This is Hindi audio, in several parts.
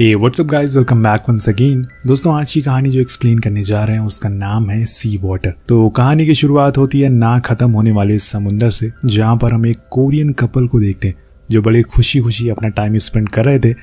हे what's up guys, welcome back once again. दोस्तों, आज की कहानी जो एक्सप्लेन करने जा रहे हैं उसका नाम है सी वाटर। तो कहानी की शुरुआत होती है ना खत्म होने वाले समुंदर से, जहां पर हम एक कोरियन कपल को देखते हैं जो बड़े खुशी खुशी अपना टाइम स्पेंड कर रहे थे।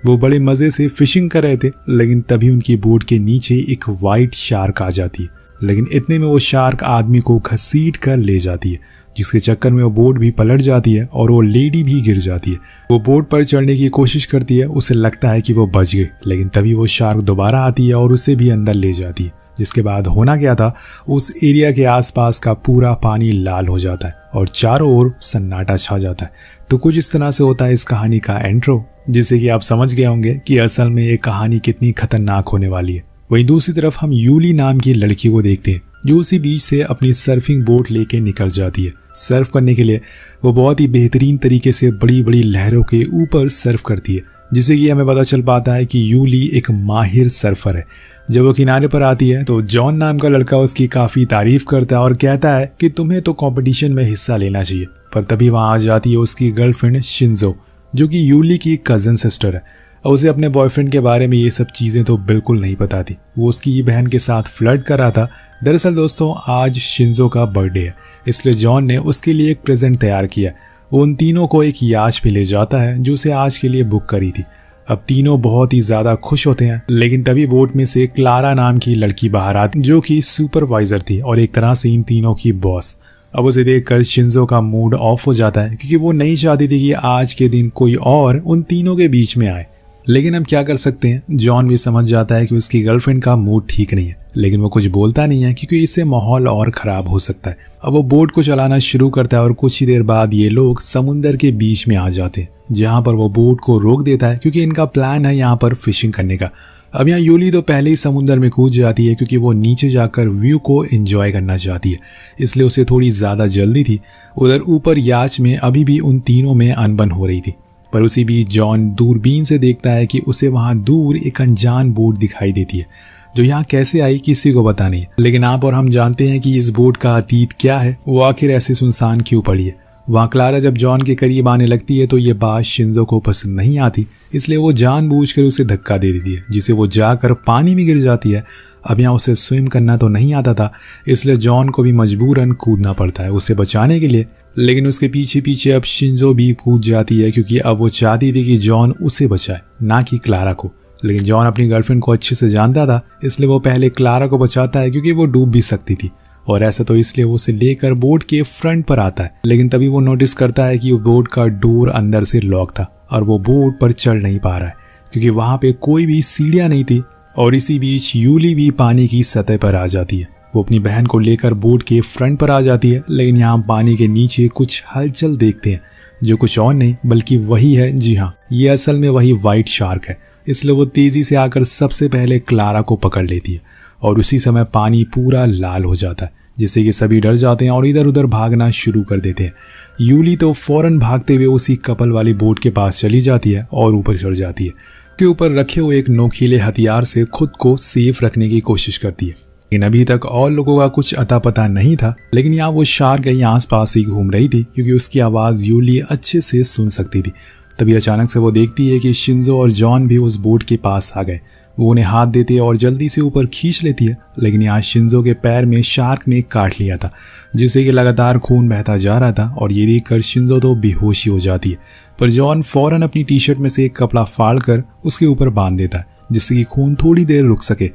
वो बड़े मजे से फिशिंग कर रहे थे, लेकिन तभी उनकी बोट के नीचे एक वाइट शार्क आ जाती है। लेकिन इतने में वो शार्क आदमी को घसीट कर ले जाती है, जिसके चक्कर में वो बोट भी पलट जाती है और वो लेडी भी गिर जाती है। वो बोट पर चढ़ने की कोशिश करती है, उसे लगता है कि वो बच गई, लेकिन तभी वो शार्क दोबारा आती है और उसे भी अंदर ले जाती है। जिसके बाद होना क्या था, उस एरिया के आसपास का पूरा पानी लाल हो जाता है और चारों ओर सन्नाटा छा जाता है। तो कुछ इस तरह से होता है इस कहानी का एंट्रो, जिससे कि आप समझ गए होंगे कि असल में ये कहानी कितनी खतरनाक होने वाली है। वहीं दूसरी तरफ हम यूली नाम की लड़की को देखते हैं, जो उसी बीच से अपनी सर्फिंग बोट लेके निकल जाती है। सर्फ करने के लिए वो बहुत ही बेहतरीन तरीके से बड़ी बड़ी लहरों के ऊपर सर्फ करती है, जिससे कि हमें पता चल पाता है कि यूली एक माहिर सर्फर है। जब वो किनारे पर आती है तो जॉन नाम का लड़का उसकी काफ़ी तारीफ करता है और कहता है कि तुम्हें तो कंपटीशन में हिस्सा लेना चाहिए। पर तभी वहाँ आ जाती है उसकी गर्लफ्रेंड शिंजो, जो कि यूली की कज़न सिस्टर है। और उसे अपने बॉयफ्रेंड के बारे में ये सब चीज़ें तो बिल्कुल नहीं पता थी। वो उसकी बहन के साथ फ्लर्ट कर रहा था। दरअसल दोस्तों, आज शिंजो का बर्थडे है, इसलिए जॉन ने उसके लिए एक प्रेजेंट तैयार किया। वो उन तीनों को एक याच पे ले जाता है जो उसे आज के लिए बुक करी थी। अब तीनों बहुत ही ज़्यादा खुश होते हैं, लेकिन तभी बोट में से क्लारा नाम की लड़की बाहर आती, जो कि सुपरवाइजर थी और एक तरह से इन तीनों की बॉस। अब उसे देखकर शिंजो का मूड ऑफ हो जाता है, क्योंकि वो नहीं चाहती थी कि आज के दिन कोई और उन तीनों के बीच में आए। लेकिन हम क्या कर सकते हैं, जॉन भी समझ जाता है कि उसकी गर्लफ्रेंड का मूड ठीक नहीं है, लेकिन वो कुछ बोलता नहीं है क्योंकि इससे माहौल और खराब हो सकता है। अब वो बोट को चलाना शुरू करता है और कुछ ही देर बाद ये लोग समुंदर के बीच में आ जाते हैं, जहां पर वो बोट को रोक देता है क्योंकि इनका प्लान है यहाँ पर फिशिंग करने का। अब यहाँ यूली तो पहले ही समुंदर में कूद जाती है, क्योंकि वो नीचे जाकर व्यू को एंजॉय करना चाहती है, इसलिए उसे थोड़ी ज़्यादा जल्दी थी। उधर ऊपर याच में अभी भी उन तीनों में अनबन हो रही थी। पर उसी बीच जॉन दूरबीन से देखता है कि उसे वहां दूर एक अनजान बोट दिखाई देती है, जो यहाँ कैसे आई किसी को पता नहीं। लेकिन आप और हम जानते हैं कि इस बोट का अतीत क्या है, वो आखिर ऐसे सुनसान क्यों पड़ी है। वहाँ क्लारा जब जॉन के करीब आने लगती है तो ये बात शिंजो को पसंद नहीं आती, इसलिए वो जानबूझकर उसे धक्का दे देती है, जिसे वो जाकर पानी में गिर जाती है। अब यहाँ उसे स्विम करना तो नहीं आता था, इसलिए जॉन को भी मजबूरन कूदना पड़ता है उसे बचाने के लिए। लेकिन उसके पीछे पीछे अब शिंजो भी कूद जाती है, क्योंकि अब वो चाहती थी कि जॉन उसे बचाए, ना कि क्लारा को। लेकिन जॉन अपनी गर्लफ्रेंड को अच्छे से जानता था, इसलिए वो पहले क्लारा को बचाता है, क्योंकि वो डूब भी सकती थी। और ऐसा तो इसलिए वो उसे लेकर बोट के फ्रंट पर आता है। लेकिन तभी वो नोटिस करता है कि वो बोट का डोर अंदर से लॉक था और वो बोट पर चढ़ नहीं पा रहा है, क्योंकि वहां पे कोई भी सीढ़ियां नहीं थी। और इसी बीच यूली भी पानी की सतह पर आ जाती है। वो अपनी बहन को लेकर बोट के फ्रंट पर आ जाती है, लेकिन यहाँ पानी के नीचे कुछ हलचल देखते हैं, जो कुछ और नहीं बल्कि वही है। जी हाँ, ये असल में वही वाइट शार्क है। इसलिए वो तेजी से आकर सबसे पहले क्लारा को पकड़ लेती है और उसी समय पानी पूरा लाल हो जाता है, जिससे कि सभी डर जाते हैं और इधर उधर भागना शुरू कर देते हैं। यूली तो फौरन भागते हुए उसी कपल वाली बोट के पास चली जाती है और ऊपर चढ़ जाती है। के ऊपर रखे हुए एक नोकीले हथियार से खुद को सेफ रखने की कोशिश करती है। लेकिन अभी तक और लोगों का कुछ अता पता नहीं था, लेकिन यहाँ वो शार्क कहीं आसपास ही घूम रही थी, क्योंकि उसकी आवाज़ यूली अच्छे से सुन सकती थी। तभी अचानक से वो देखती है कि शिंजो और जॉन भी उस बोट के पास आ गए। वो उन्हें हाथ देती है और जल्दी से ऊपर खींच लेती है, लेकिन यहाँ शिंजो के पैर में शार्क ने काट लिया था, जिससे कि लगातार खून बहता जा रहा था। और ये देखकर शिंजो तो बेहोशी हो जाती है, पर जॉन फौरन अपनी टी शर्ट में से एक कपड़ा फाड़कर उसके ऊपर बांध देता है, जिससे कि खून थोड़ी देर रुक सके।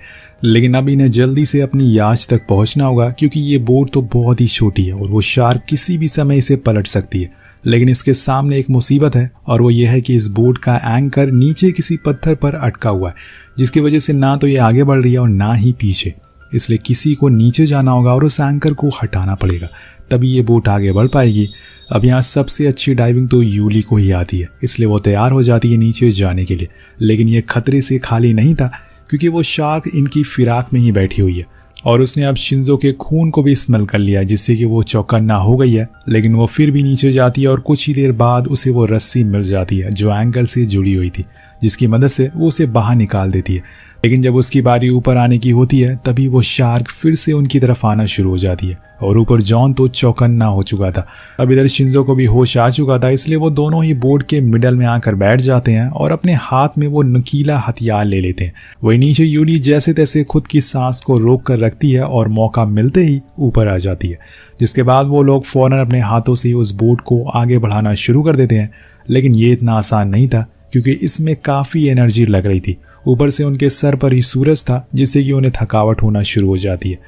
लेकिन अब इन्हें जल्दी से अपनी याच तक पहुंचना होगा, क्योंकि ये बोट तो बहुत ही छोटी है और वो शार्क किसी भी समय इसे पलट सकती है। लेकिन इसके सामने एक मुसीबत है, और वो ये है कि इस बोट का एंकर नीचे किसी पत्थर पर अटका हुआ है, जिसकी वजह से ना तो ये आगे बढ़ रही है और ना ही पीछे। इसलिए किसी को नीचे जाना होगा और उस एंकर को हटाना पड़ेगा, तभी ये बोट आगे बढ़ पाएगी। अब यहाँ सबसे अच्छी डाइविंग तो यूली को ही आती है, इसलिए वो तैयार हो जाती है नीचे जाने के लिए। लेकिन ये खतरे से खाली नहीं था, क्योंकि वो शार्क इनकी फिराक में ही बैठी हुई है और उसने अब शिंजो के खून को भी स्मेल कर लिया, जिससे कि वो चौकन्ना हो गई है। लेकिन वो फिर भी नीचे जाती है और कुछ ही देर बाद उसे वो रस्सी मिल जाती है जो एंकर से जुड़ी हुई थी, जिसकी मदद से वो उसे बाहर निकाल देती है। लेकिन जब उसकी बारी ऊपर आने की होती है तभी वो शार्क फिर से उनकी तरफ आना शुरू हो जाती है और ऊपर जॉन तो चौकन्ना हो चुका था। अब इधर शिंजो को भी होश आ चुका था, इसलिए वो दोनों ही बोट के मिडल में आकर बैठ जाते हैं और अपने हाथ में वो नुकीला हथियार ले लेते हैं। वही नीचे यूली जैसे तैसे खुद की सांस को रोक कर रखती है और मौका मिलते ही ऊपर आ जाती है, जिसके बाद वो लोग फौरन अपने हाथों से उस बोट को आगे बढ़ाना शुरू कर देते हैं। लेकिन ये इतना आसान नहीं था क्योंकि इसमें काफ़ी एनर्जी लग रही थी। ऊपर से उनके सर पर ही सूरज था जिससे कि उन्हें थकावट होना शुरू हो जाती है।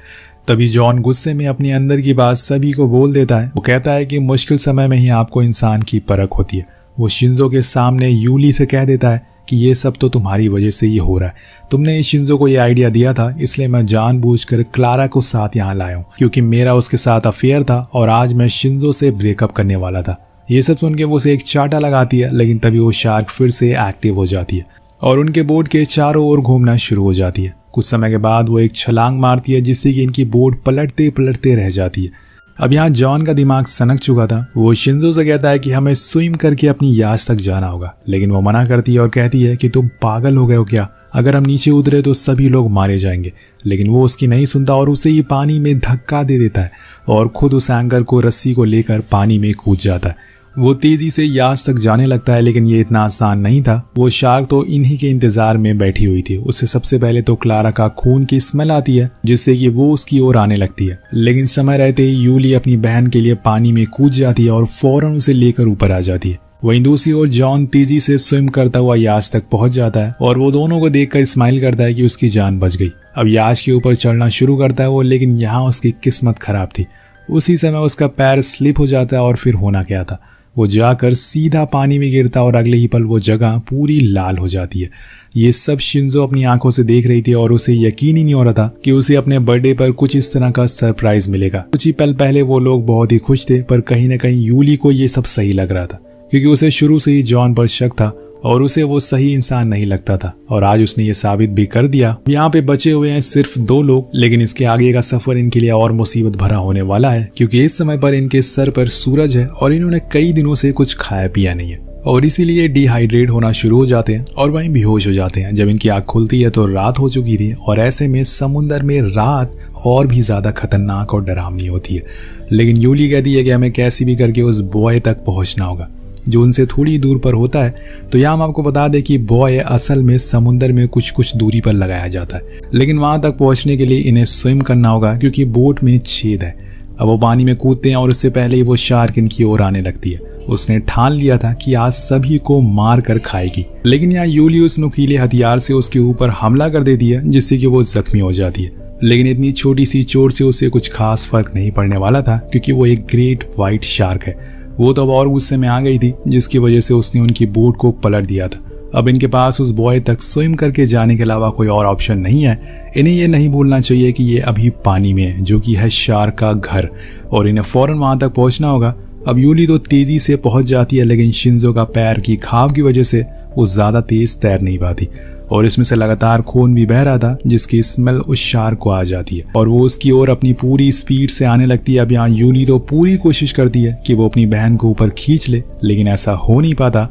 तभी जॉन गुस्से में अपने अंदर की बात सभी को बोल देता है। वो कहता है कि मुश्किल समय में ही आपको इंसान की परख होती है। वो शिंजो के सामने यूली से कह देता है कि ये सब तो तुम्हारी वजह से ये हो रहा है। तुमने शिंजो को ये आइडिया दिया था, इसलिए मैं जानबूझकर क्लारा को साथ यहाँ लाया हूँ क्योंकि मेरा उसके साथ अफेयर था और आज मैं शिंजो से ब्रेकअप करने वाला था। ये सब सुन के वो उसे एक चाटा लगाती है, लेकिन तभी वो शार्क फिर से एक्टिव हो जाती है और उनके बोट के चारों ओर घूमना शुरू हो जाती है। कुछ समय के बाद वो एक छलांग मारती है जिससे कि इनकी बोट पलटते पलटते रह जाती है। अब यहाँ जॉन का दिमाग सनक चुका था। वो शिंजो से कहता है कि हमें स्विम करके अपनी याच तक जाना होगा, लेकिन वो मना करती है और कहती है कि तुम पागल हो गए हो क्या? अगर हम नीचे उतरे तो सभी लोग मारे जाएंगे। लेकिन वो उसकी नहीं सुनता और उसे ही पानी में धक्का दे देता है और खुद उस एंकर को रस्सी को लेकर पानी में कूद जाता है। वो तेजी से याच तक जाने लगता है, लेकिन ये इतना आसान नहीं था। वो शार्क तो इन्हीं के इंतजार में बैठी हुई थी। उससे सबसे पहले तो क्लारा का खून की स्मेल आती है जिससे कि वो उसकी ओर आने लगती है, लेकिन समय रहते ही यूली अपनी बहन के लिए पानी में कूद जाती है और फौरन उसे लेकर ऊपर आ जाती है। वहीं दूसरी ओर जॉन तेजी से स्विम करता हुआ याच तक पहुंच जाता है और वो दोनों को देखकर स्माइल करता है कि उसकी जान बच गई। अब याच के ऊपर चढ़ना शुरू करता है वो, लेकिन यहाँ उसकी किस्मत खराब थी। उसी समय उसका पैर स्लिप हो जाता है और फिर होना क्या था, वो जाकर सीधा पानी में गिरता और अगले ही पल वो जगह पूरी लाल हो जाती है। ये सब शिंजो अपनी आंखों से देख रही थी और उसे यकीन ही नहीं हो रहा था कि उसे अपने बर्थडे पर कुछ इस तरह का सरप्राइज मिलेगा। कुछ ही पल पहले वो लोग बहुत ही खुश थे, पर कहीं न कहीं यूली को ये सब सही लग रहा था क्योंकि उसे शुरू से ही जॉन पर शक था और उसे वो सही इंसान नहीं लगता था और आज उसने ये साबित भी कर दिया। यहाँ पे बचे हुए हैं सिर्फ 2 लोग, लेकिन इसके आगे का सफर इनके लिए और मुसीबत भरा होने वाला है क्योंकि इस समय पर इनके सर पर सूरज है और इन्होंने कई दिनों से कुछ खाया पिया नहीं है और इसीलिए डिहाइड्रेट होना शुरू हो जाते हैं और वहीं बेहोश हो जाते हैं। जब इनकी आँख खुलती है तो रात हो चुकी थी और ऐसे में समुद्र में रात और भी ज्यादा खतरनाक और डरावनी होती है। लेकिन यूली कहती है कि हमें कैसे भी करके उस बॉय तक पहुंचना होगा जो उनसे थोड़ी दूर पर होता है। तो यहाँ हम आपको बता दें कि बॉय असल में समुद्र में कुछ दूरी पर लगाया जाता है, लेकिन वहां तक पहुंचने के लिए इन्हें स्विम करना होगा क्योंकि बोट में छेद है। अब वो पानी में कूदते हैं और उससे पहले ही वो शार्क इनकी ओर आने लगती है। उसने ठान लिया था कि आज सभी को मार कर खाएगी, लेकिन यहाँ यूली उस नुकीले हथियार से उसके ऊपर हमला कर देती है जिससे कि वो जख्मी हो जाती है। लेकिन इतनी छोटी सी चोट से उसे कुछ खास फर्क नहीं पड़ने वाला था क्योंकि वो एक ग्रेट व्हाइट शार्क है। वो तो अब और गुस्से में आ गई थी जिसकी वजह से उसने उनकी बोट को पलट दिया था। अब इनके पास उस बॉय तक स्विम करके जाने के अलावा कोई और ऑप्शन नहीं है। इन्हें ये नहीं भूलना चाहिए कि ये अभी पानी में है जो कि है शार्क का घर और इन्हें फौरन वहां तक पहुंचना होगा। अब यूली तो तेजी से पहुंच जाती है, लेकिन शिंजो का पैर की घाव की वजह से वो ज्यादा तेज तैर नहीं पाती और इसमें से लगातार खून भी बह रहा था जिसकी स्मेल उस शार्क को आ जाती है और वो उसकी ओर अपनी पूरी स्पीड से आने लगती है। अब यहाँ यूली तो पूरी कोशिश करती है कि वो अपनी बहन को ऊपर खींच ले, लेकिन ऐसा हो नहीं पाता।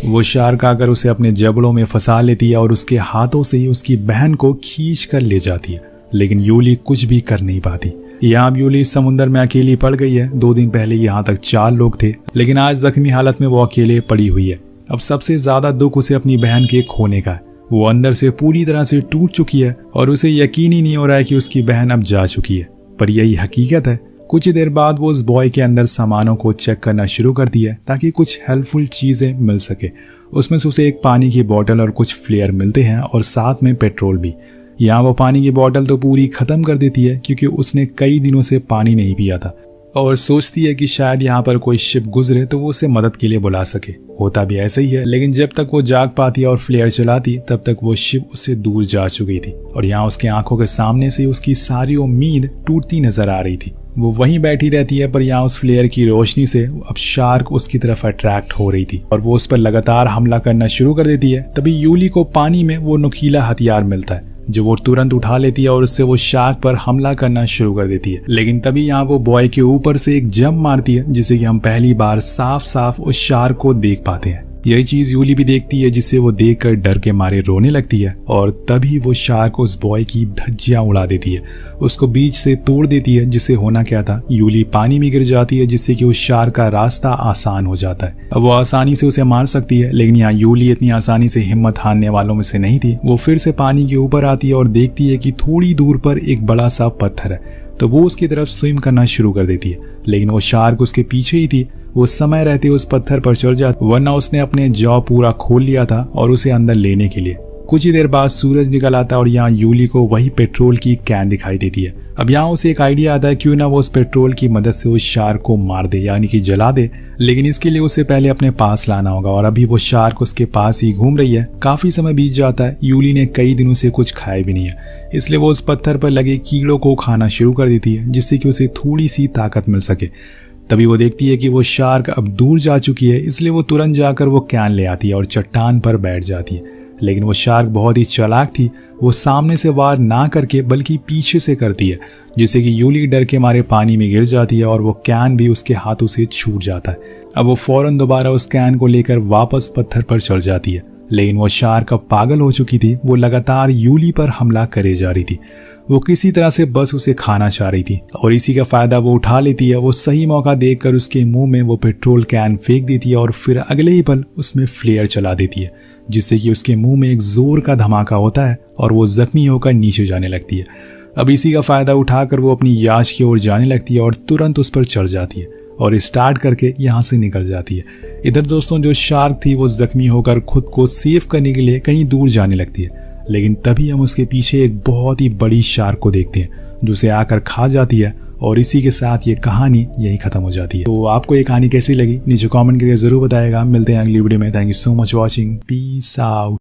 वो शार्क आकर उसे अपने जबड़ों में फंसा लेती है और उसके हाथों से ही उसकी बहन को खींच कर ले जाती है, लेकिन यूली कुछ भी कर नहीं पाती। यहाँ यूली समुद्र में अकेली पड़ गई है। 2 दिन पहले यहाँ तक 4 लोग थे, लेकिन आज जख्मी हालत में वो अकेले पड़ी हुई है। अब सबसे ज्यादा दुख उसे अपनी बहन के खोने का है। वो अंदर से पूरी तरह से टूट चुकी है और उसे यकीन ही नहीं हो रहा है कि उसकी बहन अब जा चुकी है, पर यही हकीकत है। कुछ ही देर बाद वो उस बॉय के अंदर सामानों को चेक करना शुरू करती है ताकि कुछ हेल्पफुल चीजें मिल सके। उसमें से उसे एक पानी की बोतल और कुछ फ्लेयर मिलते हैं और साथ में पेट्रोल भी। यहाँ वो पानी की बोतल तो पूरी खत्म कर देती है क्योंकि उसने कई दिनों से पानी नहीं पिया था और सोचती है कि शायद यहाँ पर कोई शिप गुजरे तो वो उसे मदद के लिए बुला सके। होता भी ऐसा ही है, लेकिन जब तक वो जाग पाती और फ्लेयर चलाती तब तक वो शिप उससे दूर जा चुकी थी और यहाँ उसकी आंखों के सामने से उसकी सारी उम्मीद टूटती नजर आ रही थी। वो वहीं बैठी रहती है, पर यहाँ उस फ्लेयर की रोशनी से अब शार्क उसकी तरफ अट्रैक्ट हो रही थी और वो उस पर लगातार हमला करना शुरू कर देती है। तभी यूली को पानी में वो नुकीला हथियार मिलता है जो वो तुरंत उठा लेती है और उससे वो शार्क पर हमला करना शुरू कर देती है। लेकिन तभी यहाँ वो बॉय के ऊपर से एक जंप मारती है जिससे कि हम पहली बार साफ साफ उस शार्क को देख पाते हैं। यही चीज यूली भी देखती है, जिससे वो देखकर डर के मारे रोने लगती है और तभी वो शार्क उस बॉय की धज्जियां उड़ा देती है, उसको बीच से तोड़ देती है। जिससे होना क्या था, यूली पानी में गिर जाती है, जिससे कि उस शार्क का रास्ता आसान हो जाता है। अब वो आसानी से उसे मार सकती है, लेकिन यहाँ यूली इतनी आसानी से हिम्मत हारने वालों में से नहीं थी। वो फिर से पानी के ऊपर आती है और देखती है कि थोड़ी दूर पर एक बड़ा सा पत्थर है, तो वो उसकी तरफ स्विम करना शुरू कर देती है। लेकिन वो शार्क उसके पीछे ही थी, वो समय रहते उस पत्थर पर चढ़ जाती, वरना उसने अपने जॉ पूरा खोल लिया था और उसे अंदर लेने के लिए। कुछ ही देर बाद सूरज निकल आता है और यहाँ यूली को वही पेट्रोल की कैन दिखाई देती है। अब यहाँ उसे एक आइडिया आता है, क्यों ना वो उस पेट्रोल की मदद से उस शार्क को मार दे, यानी कि जला दे। लेकिन इसके लिए उसे पहले अपने पास लाना होगा और अभी वो शार्क उसके पास ही घूम रही है। काफी समय बीत जाता है, यूली ने कई दिनों से कुछ खाया भी नहीं है, इसलिए वो उस पत्थर पर लगे कीड़ों को खाना शुरू कर देती है, जिससे कि उसे थोड़ी सी ताकत मिल सके। तभी वो देखती है कि वो शार्क अब दूर जा चुकी है, इसलिए वो तुरंत जाकर वो कैन ले आती है और चट्टान पर बैठ जाती है। लेकिन वो शार्क बहुत ही चालाक थी, वो सामने से वार ना करके बल्कि पीछे से करती है, जिससे कि यूली डर के मारे पानी में गिर जाती है और वो कैन भी उसके हाथों से छूट जाता है। अब वो फौरन दोबारा उस कैन को लेकर वापस पत्थर पर चढ़ जाती है। लेकिन वो शार्क अब पागल हो चुकी थी, वो लगातार यूली पर हमला करे जा रही थी। वो किसी तरह से बस उसे खाना चाह रही थी और इसी का फायदा वो उठा लेती है। वो सही मौका देखकर उसके मुंह में वो पेट्रोल कैन फेंक देती है और फिर अगले ही पल उसमें फ्लेयर चला देती है, जिससे कि उसके मुंह में एक जोर का धमाका होता है और वो जख्मी होकर नीचे जाने लगती है। अब इसी का फायदा उठाकर वो अपनी याश की ओर जाने लगती है और तुरंत उस पर चढ़ जाती है और स्टार्ट करके यहाँ से निकल जाती है। इधर दोस्तों जो शार्क थी वो जख्मी होकर खुद को सेव करने के लिए कहीं दूर जाने लगती है, लेकिन तभी हम उसके पीछे एक बहुत ही बड़ी शार्क को देखते हैं जो उसे आकर खा जाती है और इसी के साथ ये कहानी यही खत्म हो जाती है। तो आपको ये कहानी कैसी लगी नीचे कमेंट करके जरूर बताएगा। मिलते हैं अगली वीडियो में। Thank you so much watching, peace out.